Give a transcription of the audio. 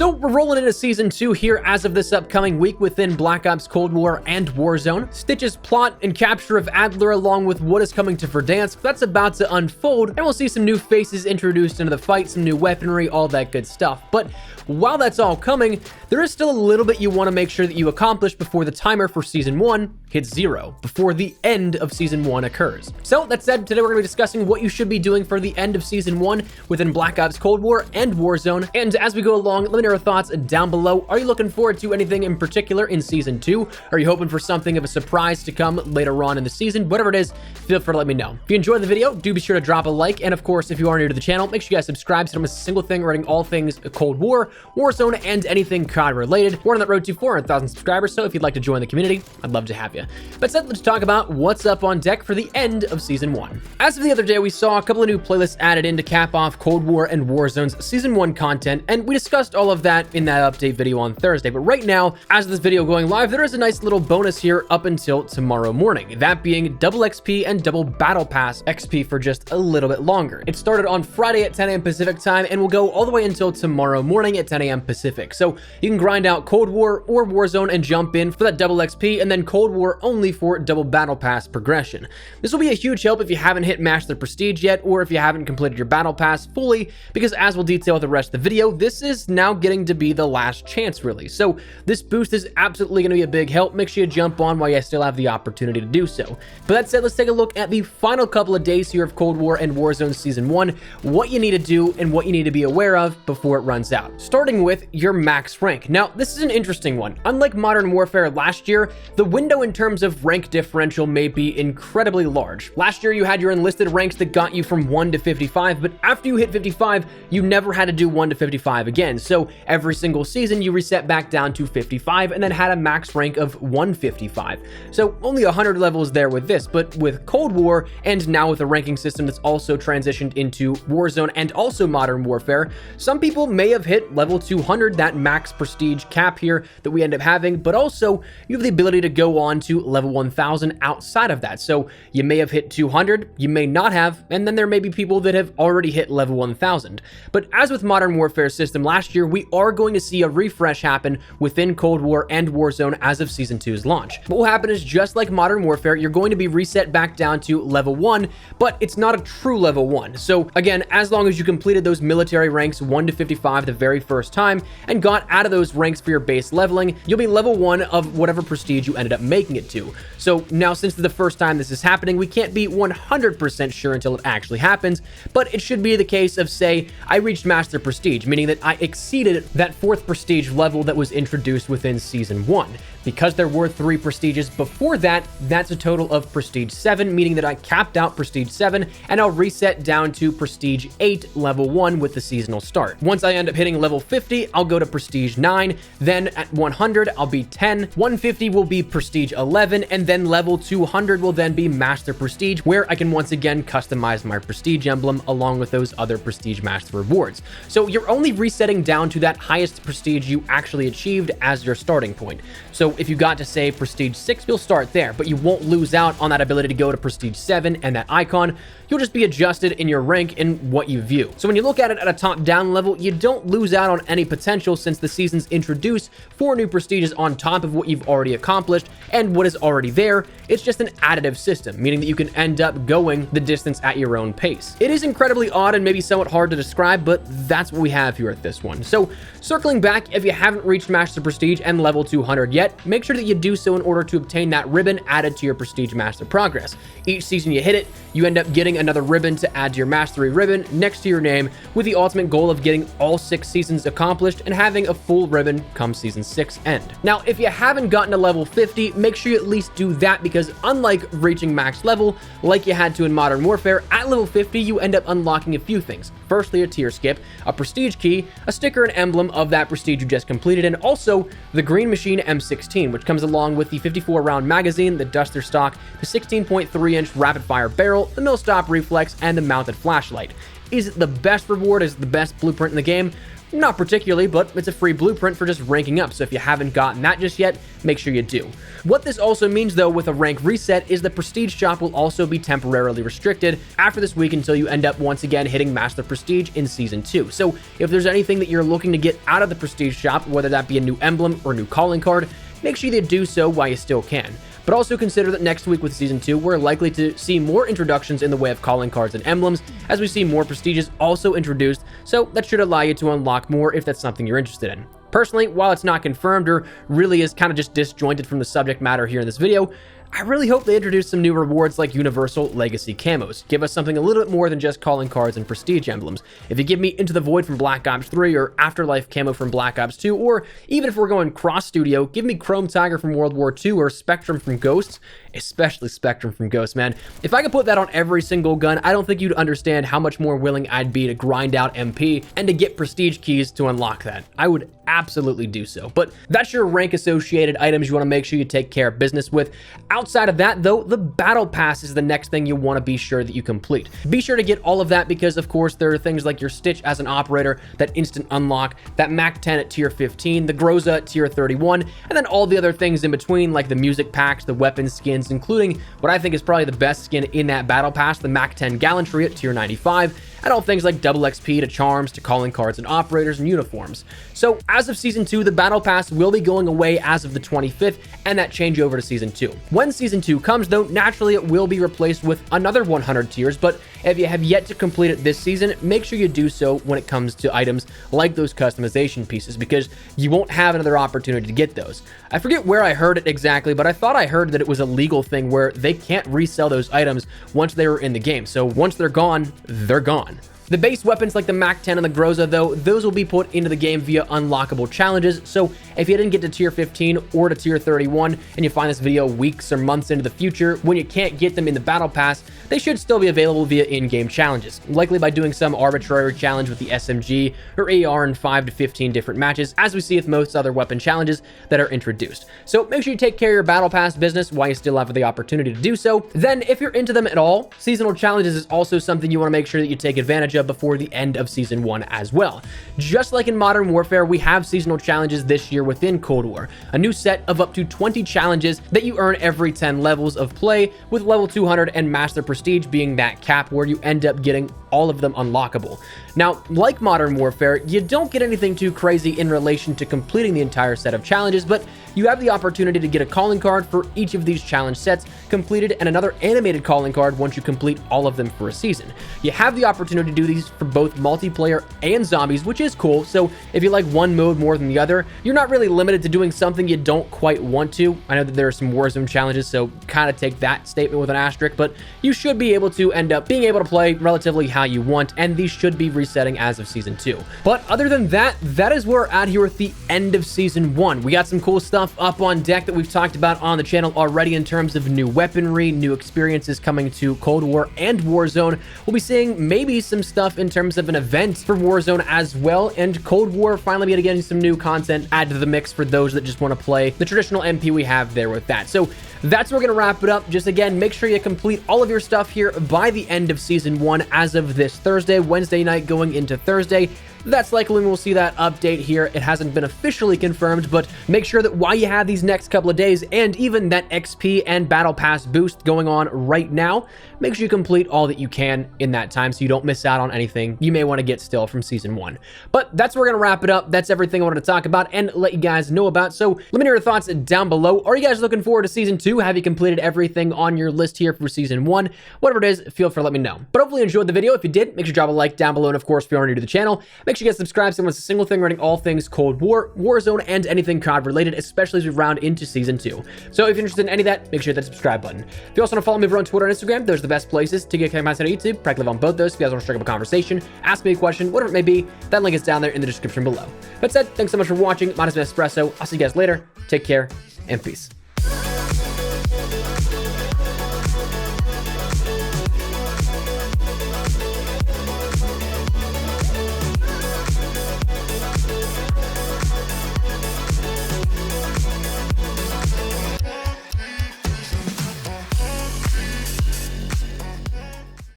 So we're rolling into Season 2 here as of this upcoming week within Black Ops Cold War and Warzone. Stitch's plot and capture of Adler along with what is coming to Verdansk, that's about to unfold, and we'll see some new faces introduced into the fight, some new weaponry, all that good stuff. But while that's all coming, there is still a little bit you want to make sure that you accomplish before the timer for Season 1 hits 0, before the end of Season 1 occurs. So that said, today we're going to be discussing what you should be doing for the end of Season 1 within Black Ops Cold War and Warzone. And as we go along, let me know your thoughts down below. Are you looking forward to anything in particular in Season 2? Are you hoping for something of a surprise to come later on in the season? Whatever it is, feel free to let me know. If you enjoyed the video, do be sure to drop a like. And of course, if you are new to the channel, make sure you guys subscribe so you don't miss a single thing regarding all things Cold War, Warzone, and anything COD related. We're on that road to 400,000 subscribers, so if you'd like to join the community, I'd love to have you. But said, let's talk about what's up on deck for the end of Season 1. As of the other day, we saw a couple of new playlists added in to cap off Cold War and Warzone's Season 1 content, and we discussed all of that in that update video on Thursday. But right now, as of this video going live, there is a nice little bonus here up until tomorrow morning, that being double XP and double Battle Pass XP for just a little bit longer. It started on Friday at 10 a.m. Pacific time and will go all the way until tomorrow morning at 10 a.m. Pacific. So you can grind out Cold War or Warzone and jump in for that double XP, and then Cold War only for double Battle Pass progression. This will be a huge help if you haven't hit Master Prestige yet, or if you haven't completed your Battle Pass fully, because as we'll detail with the rest of the video, this is now getting to be the last chance, really. So this boost is absolutely going to be a big help. Make sure you jump on while you still have the opportunity to do so. But that said, let's take a look at the final couple of days here of Cold War and Warzone Season 1, what you need to do and what you need to be aware of before it runs out. Starting with your max rank. Now, this is an interesting one. Unlike Modern Warfare last year, the window in terms of rank differential may be incredibly large. Last year, you had your enlisted ranks that got you from 1 to 55, but after you hit 55, you never had to do 1 to 55 again. So every single season, you reset back down to 55 and then had a max rank of 155. So only 100 levels there with this, but with Cold War and now with a ranking system that's also transitioned into Warzone and also Modern Warfare, some people may have hit level 200, that max prestige cap here that we end up having, but also you have the ability to go on to level 1000 outside of that. So you may have hit 200, you may not have, and then there may be people that have already hit level 1000. But as with Modern Warfare system last year, we are going to see a refresh happen within Cold War and Warzone as of Season 2's launch. What will happen is, just like Modern Warfare, you're going to be reset back down to level 1, but it's not a true level 1. So again, as long as you completed those military ranks 1 to 55 the very first time and got out of those ranks for your base leveling, you'll be level 1 of whatever prestige you ended up making it to. So now, since it's the first time this is happening, we can't be 100% sure until it actually happens, but it should be the case of, say, I reached Master Prestige, meaning that I exceeded that 4th prestige level that was introduced within Season 1. Because there were 3 prestiges before that, that's a total of Prestige 7, meaning that I capped out Prestige 7, and I'll reset down to Prestige 8, level 1 with the seasonal start. Once I end up hitting level 50, I'll go to Prestige 9, then at 100, I'll be 10, 150 will be Prestige 11, and then level 200 will then be Master Prestige, where I can once again customize my Prestige emblem along with those other Prestige Master rewards. So you're only resetting down to that highest prestige you actually achieved as your starting point. So if you got to, say, Prestige 6, you'll start there, but you won't lose out on that ability to go to Prestige 7 and that icon. You'll just be adjusted in your rank in what you view. So when you look at it at a top-down level, you don't lose out on any potential, since the seasons introduce 4 new prestiges on top of what you've already accomplished and what is already there. It's just an additive system, meaning that you can end up going the distance at your own pace. It is incredibly odd and maybe somewhat hard to describe, but that's what we have here at this one. So circling back, if you haven't reached Master Prestige and level 200 yet, make sure that you do so in order to obtain that ribbon added to your Prestige Master progress. Each season you hit it, you end up getting another ribbon to add to your Mastery ribbon next to your name, with the ultimate goal of getting all 6 seasons accomplished and having a full ribbon come Season 6 end. Now, if you haven't gotten to level 50, make sure you at least do that, because unlike reaching max level, like you had to in Modern Warfare, at level 50, you end up unlocking a few things. Firstly, a tier skip, a prestige key, a sticker and emblem of that prestige you just completed, and also the Green Machine M16, which comes along with the 54-round magazine, the Duster stock, the 16.3-inch rapid-fire barrel, the mill-stop reflex, and the mounted flashlight. Is it the best reward? Is it the best blueprint in the game? Not particularly, but it's a free blueprint for just ranking up, so if you haven't gotten that just yet, make sure you do. What this also means, though, with a rank reset is the Prestige shop will also be temporarily restricted after this week until you end up once again hitting Master Prestige in Season 2. So if there's anything that you're looking to get out of the Prestige shop, whether that be a new emblem or new calling card, make sure you do so while you still can. But also consider that next week with Season 2, we're likely to see more introductions in the way of calling cards and emblems as we see more Prestiges also introduced, so that should allow you to unlock more if that's something you're interested in. Personally, while it's not confirmed or really is kind of just disjointed from the subject matter here in this video, I really hope they introduce some new rewards like Universal Legacy Camos. Give us something a little bit more than just calling cards and Prestige emblems. If you give me Into the Void from Black Ops 3 or Afterlife Camo from Black Ops 2, or even if we're going cross-studio, give me Chrome Tiger from World War II or Spectrum from Ghosts, especially Spectrum from Ghosts, man. If I could put that on every single gun, I don't think you'd understand how much more willing I'd be to grind out MP and to get Prestige keys to unlock that. I would absolutely do so. But that's your rank associated items you want to make sure you take care of business with. Outside of that, though, the Battle Pass is the next thing you want to be sure that you complete. Be sure to get all of that because, of course, there are things like your Stitch as an operator, that instant unlock, that Mac 10 at tier 15, the Groza at tier 31, and then all the other things in between like the music packs, the weapon skins, including what I think is probably the best skin in that Battle Pass, the Mac 10 Gallantry at tier 95, and all things like double XP to charms to calling cards and operators and uniforms. So as of Season 2, the Battle Pass will be going away as of the 25th, and that change over to Season 2. When Season 2 comes, though, naturally it will be replaced with another 100 tiers, but if you have yet to complete it this season, make sure you do so when it comes to items like those customization pieces, because you won't have another opportunity to get those. I forget where I heard it exactly, but I thought I heard that it was a legal thing where they can't resell those items once they were in the game. So once they're gone, they're gone. The base weapons like the Mac 10 and the Groza, though, those will be put into the game via unlockable challenges, so if you didn't get to tier 15 or to tier 31 and you find this video weeks or months into the future when you can't get them in the Battle Pass, they should still be available via in-game challenges, likely by doing some arbitrary challenge with the SMG or AR in 5 to 15 different matches, as we see with most other weapon challenges that are introduced. So make sure you take care of your Battle Pass business while you still have the opportunity to do so. Then, if you're into them at all, seasonal challenges is also something you want to make sure that you take advantage of before the end of Season 1 as well. Just like in Modern Warfare, we have seasonal challenges this year within Cold War, a new set of up to 20 challenges that you earn every 10 levels of play, with level 200 and Master Prestige being that cap where you end up getting all of them unlockable. Now, like Modern Warfare, you don't get anything too crazy in relation to completing the entire set of challenges, but you have the opportunity to get a calling card for each of these challenge sets completed and another animated calling card once you complete all of them for a season. You have the opportunity to do these for both multiplayer and zombies, which is cool, so if you like one mode more than the other, you're not really limited to doing something you don't quite want to. I know that there are some Warzone challenges, so kind of take that statement with an asterisk, but you should be able to end up being able to play relatively how you want, and these should be resetting as of Season 2. But other than that, that is where we're at here at the end of Season 1. We got some cool stuff up on deck that we've talked about on the channel already in terms of new weaponry, new experiences coming to Cold War and Warzone. We'll be seeing maybe some stuff in terms of an event for Warzone as well, and Cold War finally be getting some new content added to the mix for those that just want to play the traditional MP we have there with that. So that's where we're going to wrap it up. Just again, make sure you complete all of your stuff here by the end of Season 1 as of this Thursday, Wednesday night going into Thursday. That's likely when we'll see that update here. It hasn't been officially confirmed, but make sure that while you have these next couple of days and even that XP and Battle Pass boost going on right now, make sure you complete all that you can in that time so you don't miss out on anything you may want to get still from Season 1. But that's where we're going to wrap it up. That's everything I wanted to talk about and let you guys know about. So let me know your thoughts down below. Are you guys looking forward to Season 2? Have you completed everything on your list here for Season 1? Whatever it is, feel free to let me know. But hopefully you enjoyed the video. If you did, make sure to drop a like down below. And of course, if you're new to the channel, make sure you guys subscribe so it's a single thing running all things Cold War, Warzone, and anything COD related, especially as we round into Season 2. So if you're interested in any of that, make sure you hit that subscribe button. If you also want to follow me over on Twitter and Instagram, those are the best places to get content on YouTube. Practically live on both those. If you guys want to strike up a conversation, ask me a question, whatever it may be, that link is down there in the description below. That said, thanks so much for watching. My name is Espresso. I'll see you guys later. Take care and peace.